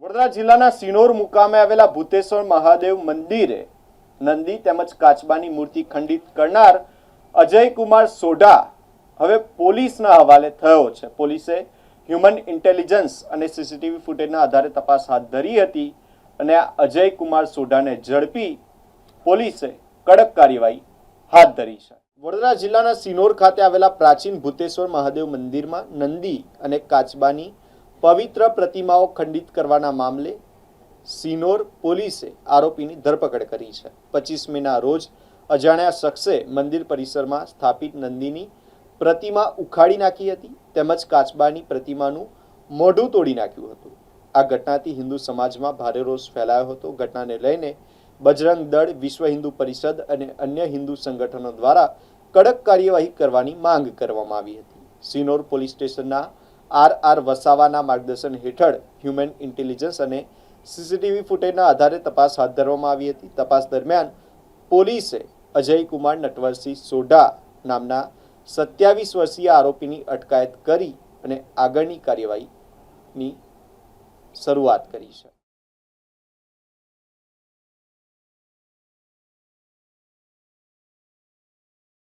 વડોદરા જિલ્લાના સિનોર મુકામે આવેલા ભૂતેશ્વર મહાદેવ મંદિરે નંદી તેમજ કાચબાની મૂર્તિ ખંડિત કરનાર અજયકુમાર સોઢા હવે પોલીસના હવાલે થયો છે। પોલીસે હ્યુમન ઇન્ટેલિજન્સ અને સીસીટીવી ફૂટેજના આધારે તપાસ હાથ ધરી હતી અને આ અજયકુમાર સોઢાને ઝડપી પોલીસે કડક કાર્યવાહી હાથ ધરી છે। વડોદરા જિલ્લાના સિનોર ખાતે આવેલા પ્રાચીન ભૂતેશ્વર મહાદેવ મંદિરમાં નંદી અને કાચબાની પવિત્ર પ્રતિમાઓ ખંડિત કરવાના મામલે સિનોર પોલીસે આરોપીની ધરપકડ કરી છે। 25 મેના રોજ અજાણ્યા શખ્સે મંદિર પરિસરમાં સ્થાપિત નંદીની પ્રતિમા ઉખાડી નાખી હતી તેમજ કાચબાની પ્રતિમાનું મોઢું તોડી નાખ્યું હતું। આ ઘટનાથી હિન્દુ સમાજમાં ભારે રોષ ફેલાયો હતો। ઘટનાને લઈને બજરંગ દળ, વિશ્વ હિન્દુ પરિષદ અને અન્ય હિન્દુ સંગઠનો દ્વારા કડક કાર્યવાહી કરવાની માંગ કરવામાં આવી હતી। સિનોર પોલીસ સ્ટેશનના આર વસાવાના માર્ગદર્શન હેઠળ હ્યુમન ઇન્ટેલિજન્સ અને સીસીટીવી ફૂટેજના આધારે તપાસ હાથ ધરવામાં આવી હતી। તપાસ દરમિયાન પોલીસે અજયકુમાર નટવરસિંહ સોઢા નામના 27 વર્ષીય આરોપીની અટકાયત કરી અને આગળની કાર્યવાહીની શરૂઆત કરી છે।